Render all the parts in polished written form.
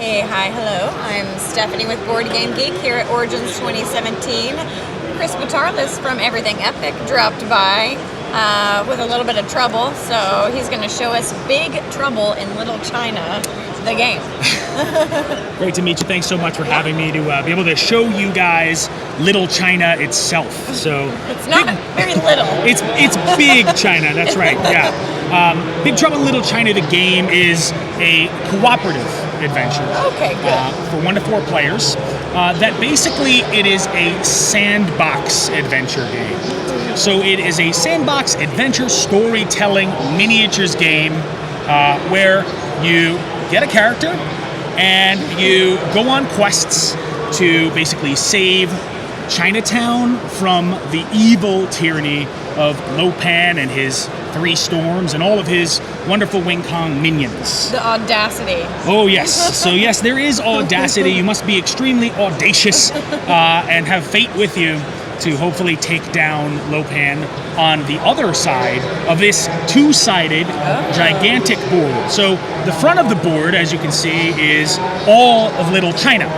Hey, hi, hello. I'm Stephanie with Board Game Geek here at Origins 2017. Chris Batarlis from Everything Epic dropped by with a little bit of trouble, so he's going to show us Big Trouble in Little China, the game. Great to meet you. Thanks so much for having me to be able to show you guys Little China itself. So it's not very little. It's Big China. That's right. Yeah. Big Trouble in Little China, the game, is a cooperative adventure. Okay, good. For 1 to 4 players. That basically it is a sandbox adventure game. So it is a sandbox adventure storytelling miniatures game where you get a character and you go on quests to basically save Chinatown from the evil tyranny of Lo Pan and his 3 storms and all of his wonderful Wing Kong minions. The audacity. Oh yes, so yes, there is audacity. You must be extremely audacious and have fate with you to hopefully take down Lo Pan on the other side of this 2-sided gigantic board. So the front of the board, as you can see, is all of Little China.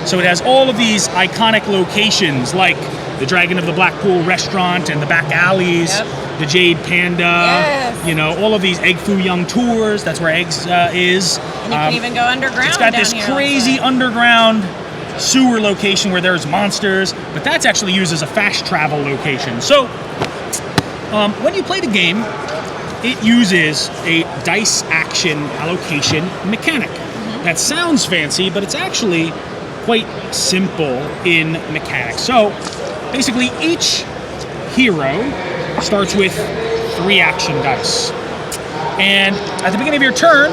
So it has all of these iconic locations like the Dragon of the Blackpool restaurant and the back alleys, the Jade Panda, you know, all of these Egg Foo Young tours. That's where Eggs is. And you can even go underground. It's got this crazy underground sewer location where there's monsters, but that's actually used as a fast travel location. So when you play the game, it uses a dice action allocation mechanic. That sounds fancy, but it's actually quite simple in mechanics. So basically each hero starts with 3 action dice. And at the beginning of your turn,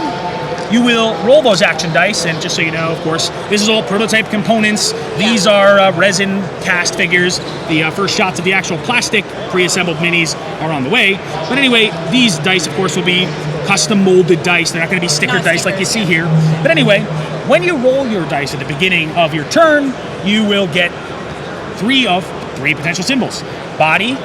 you will roll those action dice, and just so you know, of course, this is all prototype components. These are resin cast figures. The first shots of the actual plastic pre-assembled minis are on the way. But anyway, these dice, of course, will be custom molded dice. They're not going to be sticker dice like you see here. But anyway, when you roll your dice at the beginning of your turn, you will get 3 of 3 potential symbols: body,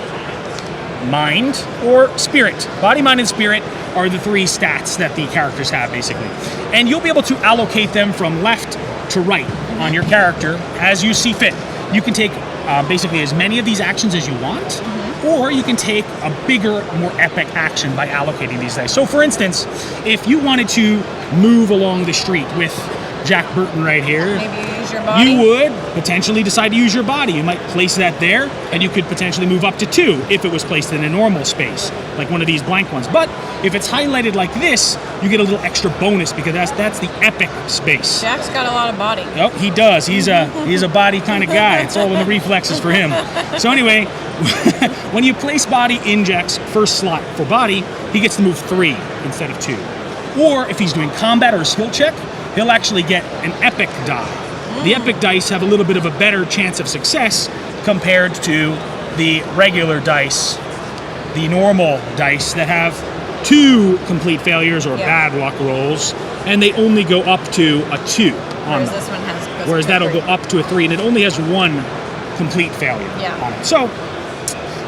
mind, or spirit. Body, mind, and spirit are the 3 stats that the characters have, basically. And you'll be able to allocate them from left to right on your character as you see fit. You can take basically as many of these actions as you want, or you can take a bigger, more epic action by allocating these dice. So for instance, if you wanted to move along the street with Jack Burton right here, maybe you use your body. You would potentially decide to use your body. You might place that there, and you could potentially move up to 2 if it was placed in a normal space, like one of these blank ones. But if it's highlighted like this, you get a little extra bonus because that's the epic space. Jack's got a lot of body. Oh, he does. He's a body kind of guy. It's all in the reflexes for him. So anyway, when you place body in Jack's first slot for body, he gets to move 3 instead of 2. Or if he's doing combat or a skill check, he'll actually get an epic die. The epic dice have a little bit of a better chance of success compared to the regular dice, the normal dice that have 2 complete failures or bad luck rolls, and they only go up to a 2 on them. This one has. Whereas that'll go up to a 3, and it only has 1 complete failure on it. So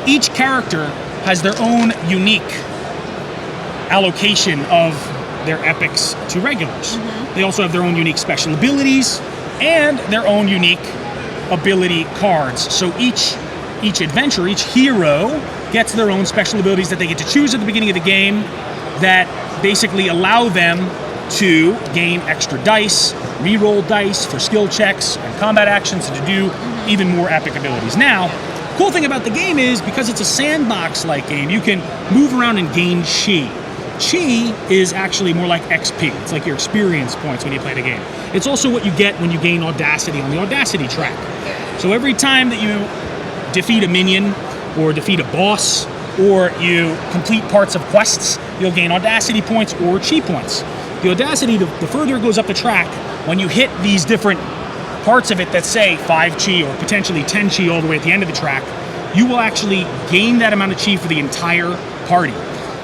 each character has their own unique allocation of their epics to regulars. They also have their own unique special abilities and their own unique ability cards. So each adventure, each hero gets their own special abilities that they get to choose at the beginning of the game that basically allow them to gain extra dice, re-roll dice for skill checks and combat actions, and to do even more epic abilities. Now, the cool thing about the game is because it's a sandbox-like game, you can move around and gain chi. Chi is actually more like XP. It's like your experience points when you play the game. It's also what you get when you gain Audacity on the Audacity track. So every time that you defeat a minion or defeat a boss or you complete parts of quests, you'll gain Audacity points or Chi points. The Audacity, the further it goes up the track, when you hit these different parts of it that say 5 Chi or potentially 10 Chi all the way at the end of the track, you will actually gain that amount of Chi for the entire party.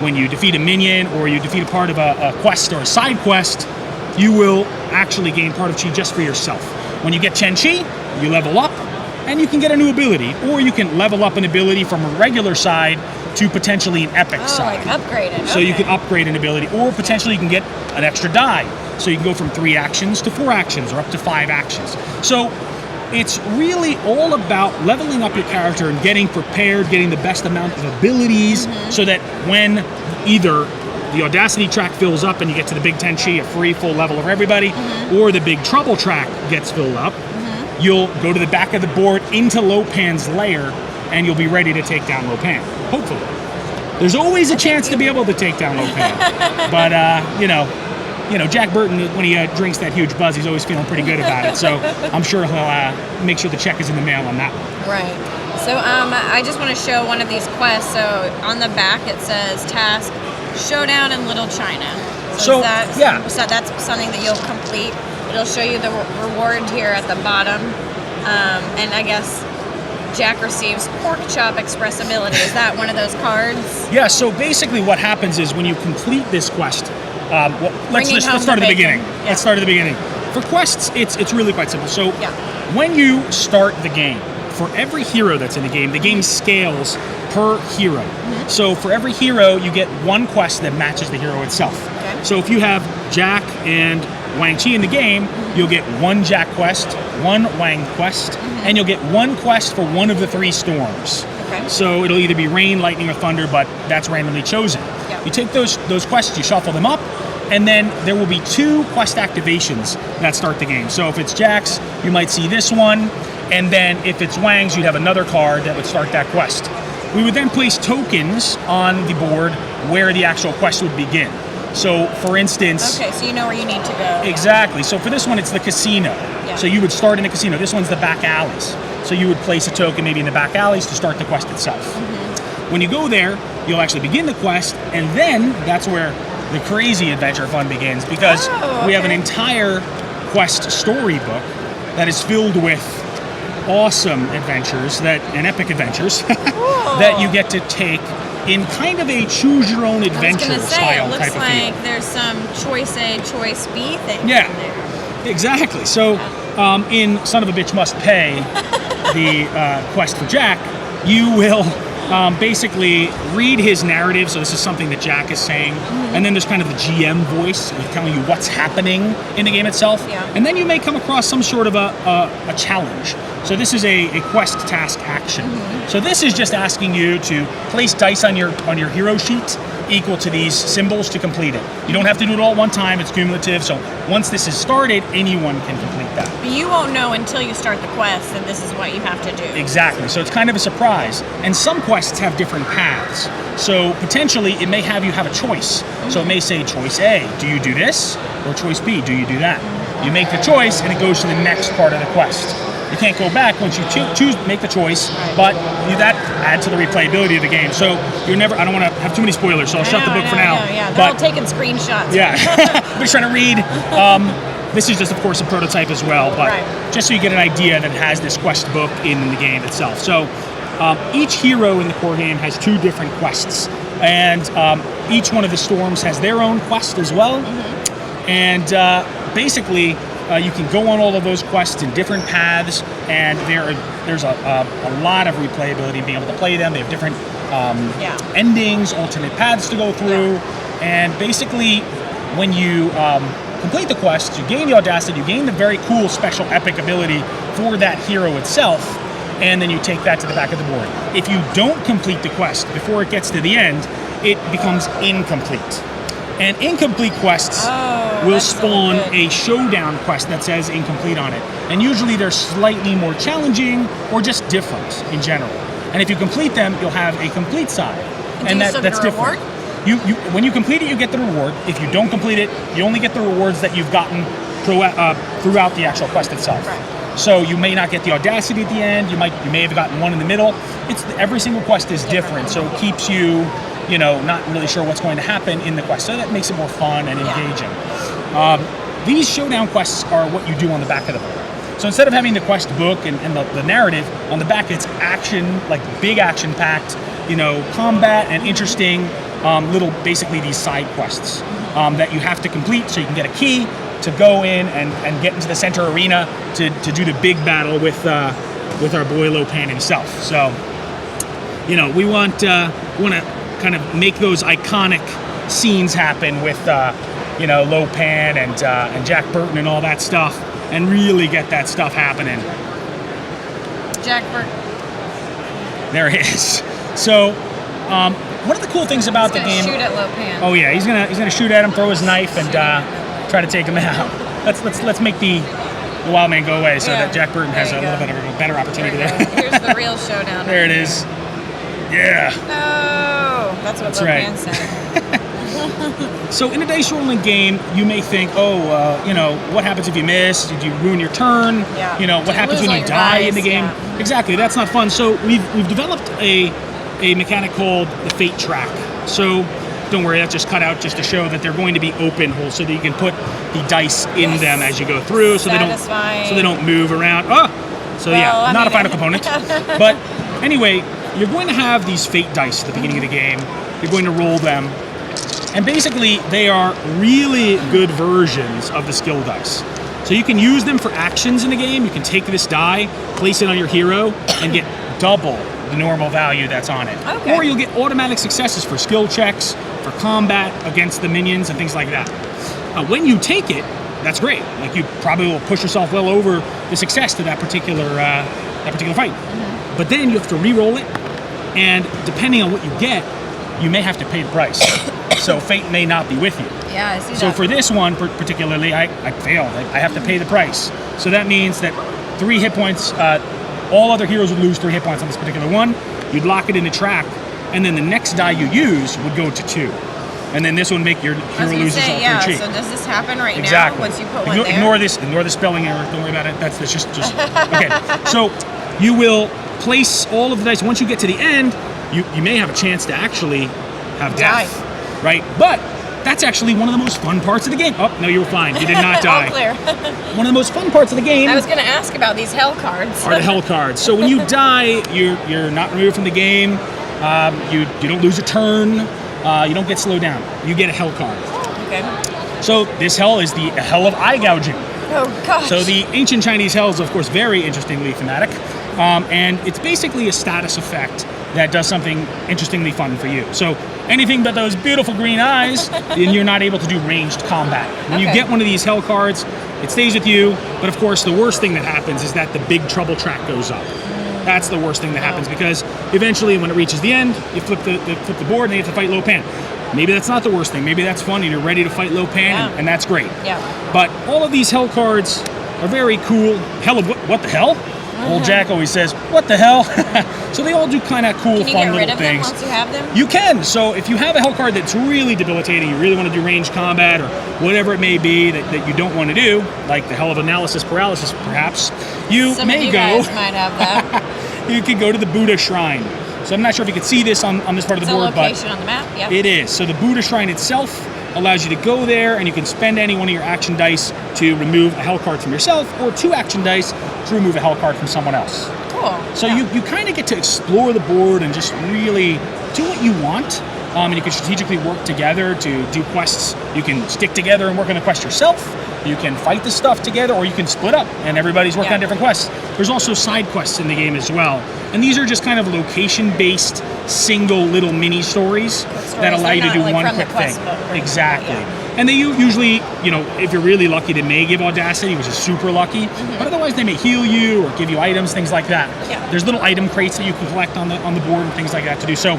When you defeat a minion or you defeat a part of a quest or a side quest, you will actually gain part of Chi just for yourself. When you get 10 Chi, you level up, and you can get a new ability, or you can level up an ability from a regular side to potentially an epic side. like upgrade it. So you can upgrade an ability, or potentially you can get an extra die. So you can go from 3 actions to 4 actions, or up to 5 actions. So it's really all about leveling up your character and getting prepared, getting the best amount of abilities, so that when either the Audacity track fills up and you get to the Big Tenchi, a free full level of everybody, or the Big Trouble track gets filled up, you'll go to the back of the board into Lopan's lair, and you'll be ready to take down Lopan, hopefully. There's always a chance to be able to take down Lopan, but Jack Burton, when he drinks that huge buzz, he's always feeling pretty good about it. So I'm sure he'll make sure the check is in the mail on that one. Right. So I just want to show one of these quests. So on the back it says task Showdown in Little China. So that's something that you'll complete. It'll show you the reward here at the bottom, and I guess Jack receives Pork Chop Expressibility. Is that one of those cards? Yeah, so basically what happens is when you complete this quest, let's start at the beginning. Yeah. Let's start at the beginning. For quests, it's really quite simple. So when you start the game, for every hero that's in the game scales per hero. So for every hero, you get 1 quest that matches the hero itself. Okay. So if you have Jack and Wang Chi in the game, you'll get 1 Jack quest, 1 Wang quest, and you'll get 1 quest for one of the 3 storms. Okay. So it'll either be rain, lightning, or thunder, but that's randomly chosen. Yep. You take those quests, you shuffle them up, and then there will be 2 quest activations that start the game. So if it's Jack's, you might see this one, and then if it's Wang's, you'd have another card that would start that quest. We would then place tokens on the board where the actual quest would begin. So, for instance... Okay, so you know where you need to go. Exactly. So for this one, it's the casino. Yeah. So you would start in the casino. This one's the back alleys. So you would place a token maybe in the back alleys to start the quest itself. When you go there, you'll actually begin the quest, and then that's where the crazy adventure fun begins, because we have an entire quest storybook that is filled with awesome adventures and epic adventures that you get to take in kind of a choose your own adventure style type of feel. It looks like there's some choice A, choice B thing in there. Exactly. So in Son of a Bitch Must Pay, the quest for Jack, you will basically read his narrative. So this is something that Jack is saying, and then there's kind of the GM voice telling you what's happening in the game itself, and then you may come across some sort of a challenge. So this is a quest task action. So this is just asking you to place dice on your hero sheet equal to these symbols to complete it. You don't have to do it all at one time, it's cumulative. So once this is started, anyone can complete that. But you won't know until you start the quest that this is what you have to do. Exactly. So it's kind of a surprise. And some quests have different paths. So potentially it may have you have a choice. So it may say choice A, do you do this? Or choice B, do you do that? You make the choice and it goes to the next part of the quest. You can't go back once you make the choice, but that adds to the replayability of the game. So you're never, I don't want to have too many spoilers, so I'll shut the book for now. Yeah, they're all taking screenshots. Yeah, I'm just trying to read. This is just, of course, a prototype as well, but just so you get an idea that it has this quest book in the game itself. So each hero in the core game has 2 different quests, and each one of the storms has their own quest as well. And basically, you can go on all of those quests in different paths, and there's a lot of replayability in being able to play them. They have different endings, alternate paths to go through, and basically when you complete the quest, you gain the Audacity, you gain the very cool special epic ability for that hero itself, and then you take that to the back of the board. If you don't complete the quest before it gets to the end, it becomes incomplete. And incomplete quests will spawn a Showdown quest that says incomplete on it. And usually they're slightly more challenging or just different in general. And if you complete them, you'll have a complete side. And that's different. When you complete it, you get the reward. If you don't complete it, you only get the rewards that you've gotten throughout the actual quest itself. So you may not get the Audacity at the end. You may have gotten one in the middle. Every single quest is different, so it keeps you not really sure what's going to happen in the quest. So that makes it more fun and engaging. These Showdown quests are what you do on the back of the board. So instead of having the quest book and the narrative, on the back it's action, like big action-packed, combat and interesting little, basically these side quests that you have to complete so you can get a key to go in and get into the center arena to do the big battle with with our boy Lopan himself. So, we want to kind of make those iconic scenes happen with Lopan and Jack Burton and all that stuff, and really get that stuff happening. Jack Burton. There it is. So, one of the cool things about the game. Shoot at Lopan. Oh yeah, he's gonna shoot at him, throw his knife, and try to take him out. Let's make the wild man go away so that Jack Burton has a little bit of a better opportunity there. Here's the real showdown. There it is. Yeah. Oh, that's what Lopan said. So in a dice rolling game, you may think, what happens if you miss? Did you ruin your turn? Yeah. What happens when you die in the game? Yeah. Exactly, that's not fun. So we've developed a mechanic called the fate track. So don't worry, that's just cut out just to show that they're going to be open holes so that you can put the dice in them as you go through, so they don't move around. Not a final component. But anyway, you're going to have these fate dice at the beginning of the game. You're going to roll them. And basically, they are really good versions of the skill dice. So you can use them for actions in the game. You can take this die, place it on your hero, and get double the normal value that's on it. Okay. Or you'll get automatic successes for skill checks, for combat against the minions, and things like that. When you take it, that's great. Like, you probably will push yourself well over the success to that particular fight. Mm-hmm. But then you have to re-roll it, and depending on what you get, you may have to pay the price. So fate may not be with you. Yeah, I see that. So for this one particularly, I failed. I have to pay the price. So that means that 3 hit points, all other heroes would lose 3 hit points on this particular one. You'd lock it in the track, and then the next die you use would go to 2. And then this would make your hero lose his all 3 cheat. So does this happen right Exactly. now once you put one there? Ignore the spelling error. Don't worry about it. That's just okay. So you will place all of the dice. Once you get to the end, you may have a chance to actually have death. Right? But that's actually one of the most fun parts of the game. Oh, no, you were fine. You did not die. All clear. One of the most fun parts of the game. I was going to ask about these hell cards. Are the hell cards. So when you die, you're not removed from the game. You don't lose a turn. You don't get slowed down. You get a hell card. Okay. So this hell is the hell of eye gouging. Oh, gosh. So the ancient Chinese hell is, of course, very interestingly thematic. And it's basically a status effect that does something interestingly fun for you. So anything but those beautiful green eyes, then you're not able to do ranged combat. When you get one of these hell cards, it stays with you. But of course, the worst thing that happens is that the big trouble track goes up. That's the worst thing that happens, because eventually when it reaches the end, you flip the board and you have to fight Lopan. Maybe that's not the worst thing. Maybe that's fun and you're ready to fight Lopan, and that's great. Yeah. But all of these hell cards are very cool. Hell of what the hell? Old Jack always says, what the hell? So they all do kind of cool, fun little things. Can you get rid of them once you have them? You can. So if you have a hell card that's really debilitating, you really want to do ranged combat or whatever it may be that you don't want to do, like the hell of analysis paralysis perhaps, Some of you guys might have that. You could go to the Buddha Shrine. So I'm not sure if you can see this on this part of the board, but it's a location on the map, yeah. It is. So the Buddha Shrine itself allows you to go there, and you can spend any one of your action dice to remove a hell card from yourself, or 2 action dice to remove a hell card from someone else. Cool. So you kind of get to explore the board and just really do what you want. And you can strategically work together to do quests. You can stick together and work on the quest yourself. You can fight the stuff together, or you can split up and everybody's working on different quests. There's also side quests in the game as well. And these are just kind of location-based, single little mini stories that allow you to do one quick thing. Exactly. Yeah. And they usually, if you're really lucky, they may give Audacity, which is super lucky. Mm-hmm. But otherwise, they may heal you or give you items, things like that. Yeah. There's little item crates that you can collect on the board and things like that to do. So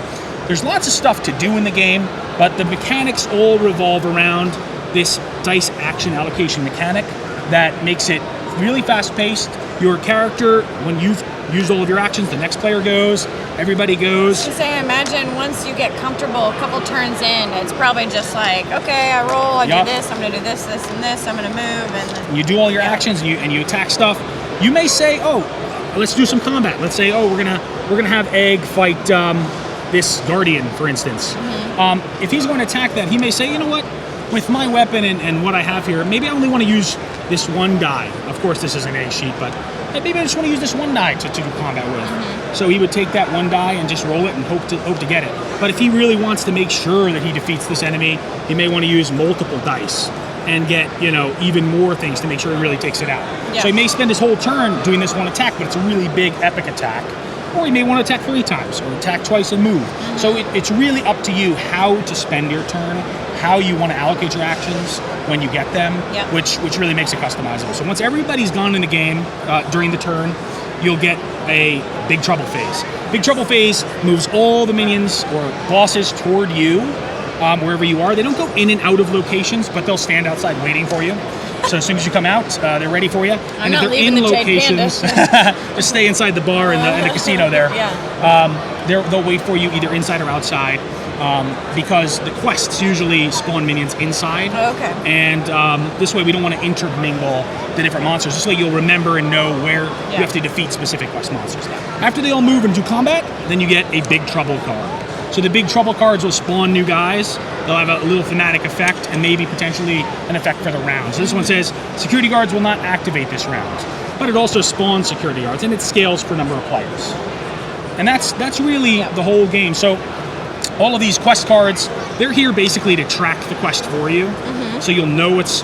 there's lots of stuff to do in the game, but the mechanics all revolve around this dice action allocation mechanic that makes it really fast-paced. Your character, when you've used all of your actions, the next player goes, everybody goes. I imagine once you get comfortable, a couple turns in, it's probably just like, okay, I roll, I do this, I'm going to do this, this, and this, I'm going to move, and then... You do all your actions, and you attack stuff. You may say, let's do some combat. Let's say, we're gonna have Egg fight this Guardian, for instance. Mm-hmm. If he's going to attack that, he may say, you know what? With my weapon and what I have here, maybe I only want to use this one die. Of course, this is an A sheet, but maybe I just want to use this one die to do combat with. Mm-hmm. So he would take that one die and just roll it and hope to get it. But if he really wants to make sure that he defeats this enemy, he may want to use multiple dice. and get, even more things to make sure he really takes it out. Yeah. So he may spend his whole turn doing this one attack, but it's a really big epic attack. Or he may want to attack 3 times, or attack twice and move. So it's really up to you how to spend your turn, how you want to allocate your actions when you get them, which really makes it customizable. So once everybody's gone in the game during the turn, you'll get a Big Trouble phase. Big Trouble phase moves all the minions or bosses toward you, wherever you are. They don't go in and out of locations, but they'll stand outside waiting for you. So as soon as you come out, they're ready for you. I'm not leaving the locations, just stay inside the bar in the casino there. They'll wait for you either inside or outside, because the quests usually spawn minions inside. Okay. And this way we don't want to intermingle the different monsters. This way you'll remember and know where you have to defeat specific quest monsters. After they all move into combat, then you get a Big Trouble card. So the Big Trouble cards will spawn new guys. They'll have a little thematic effect and maybe potentially an effect for the round. So this one says, security guards will not activate this round. But it also spawns security guards, and it scales for number of players. And that's really the whole game. So all of these quest cards, they're here basically to track the quest for you. So you'll know what's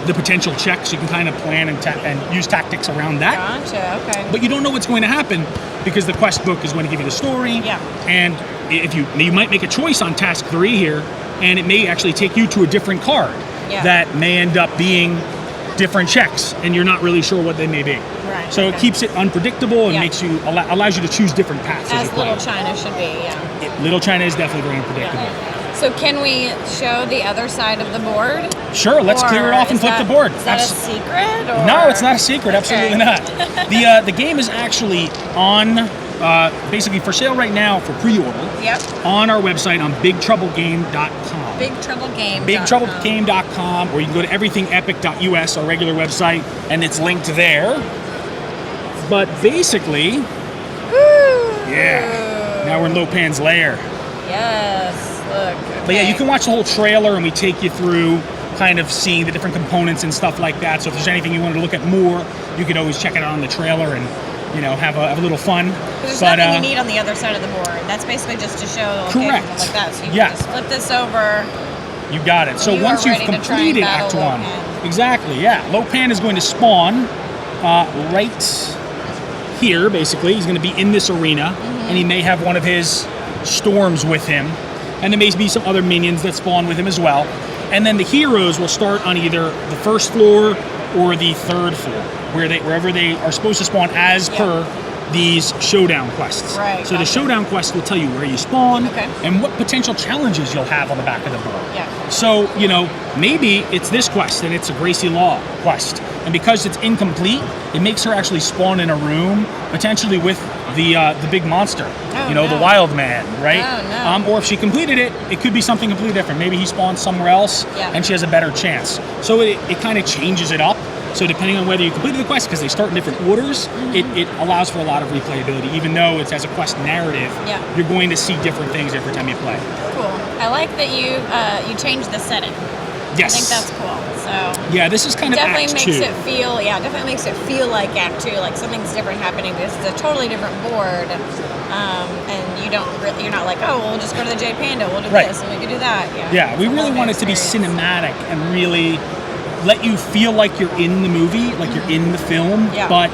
the potential checks. You can kind of plan and use tactics around that. Gotcha, okay. But you don't know what's going to happen because the quest book is going to give you the story. And if you might make a choice on task 3 here, and it may actually take you to a different card that may end up being different checks, and you're not really sure what they may be. Right. So it keeps it unpredictable and makes you allows you to choose different paths. As Little China should be, Little China is definitely very unpredictable. So can we show the other side of the board? Sure, let's clear it off and flip the board. Is that a secret? Or? No, it's not a secret. Absolutely not. The game is actually on basically for sale right now for pre-order. On our website on BigTroubleGame.com. BigTroubleGame. BigTroubleGame.com, or you can go to everythingepic.us, our regular website, and it's linked there. But basically, now we're in Lopan's lair. Yes, look. Okay. But yeah, you can watch the whole trailer, and we take you through kind of seeing the different components and stuff like that. So if there's anything you wanted to look at more, you could always check it out on the trailer and have a little fun. There's nothing you need on the other side of the board. That's basically just to show the location like that. So you can just flip this over. You got it. So once you've completed Act 1, exactly, Lopan is going to spawn right here, basically. He's going to be in this arena, and he may have one of his storms with him. And there may be some other minions that spawn with him as well. And then the heroes will start on either the first floor or the 3rd floor, wherever they are supposed to spawn as per these Showdown quests. Right. So the Showdown quest will tell you where you spawn and what potential challenges you'll have on the back of the board. So, maybe it's this quest and it's a Gracie Law quest. And because it's incomplete, it makes her actually spawn in a room, potentially with the big monster, the wild man, right? Or if she completed it, it could be something completely different. Maybe he spawns somewhere else and she has a better chance. So it kind of changes it up. So depending on whether you completed the quest, because they start in different orders, it allows for a lot of replayability. Even though it's as a quest narrative, you're going to see different things every time you play. Cool. I like that you changed the setting. Yes. I think that's cool. So this is kind of Act 2. Definitely makes it feel like Act 2, like something's different happening. This is a totally different board, and you're not like, oh, we'll just go to the Jade Panda, we'll do this, and we can do that. Yeah, we really want it to be cinematic and really let you feel like you're in the movie, like you're in the film, but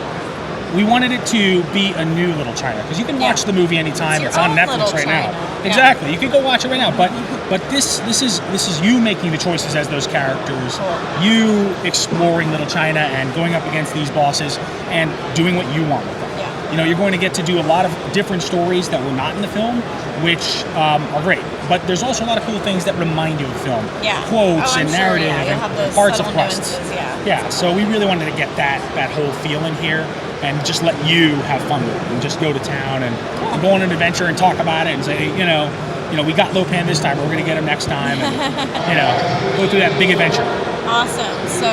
we wanted it to be a new Little China, because you can watch the movie anytime. It's on Netflix right now. Exactly, you can go watch it right now. But this is you making the choices as those characters, you exploring Little China and going up against these bosses and doing what you want with them. You're going to get to do a lot of different stories that were not in the film, which are great. But there's also a lot of cool things that remind you of the film. Quotes and narrative and parts of quests. So we really wanted to get that whole feel in here and just let you have fun with it and just go to town and go on an adventure and talk about it and say, we got Lopan this time, we're going to get him next time, and go through that big adventure. Awesome. So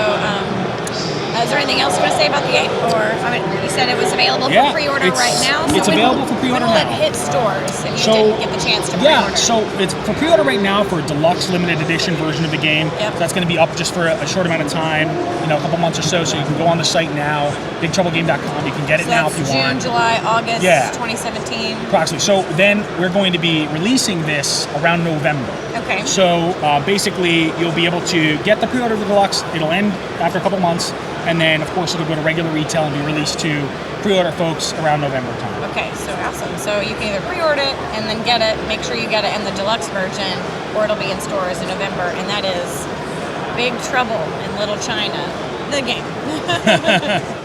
Is there anything else you want to say about the game? Or, I mean, you said it was available Yeah, for pre-order right now. it's available for pre-order when will now. it hit stores if you So, didn't get the chance to pre-order? Yeah, so it's for pre-order right now for a deluxe limited edition version of the game. Yep. So that's going to be up just for a short amount of time, a couple months or so. So you can go on the site now, BigTroubleGame.com. You can get it now if you want. June, July, August, Yeah. 2017. Approximately. So then we're going to be releasing this around November. Okay. So basically, you'll be able to get the pre-order of the deluxe. It'll end after a couple months, and then of course it'll go to regular retail and be released to pre-order folks around November time. Okay, so awesome. So you can either pre-order it and then get it. Make sure you get it in the deluxe version, or it'll be in stores in November. And that is Big Trouble in Little China, the game.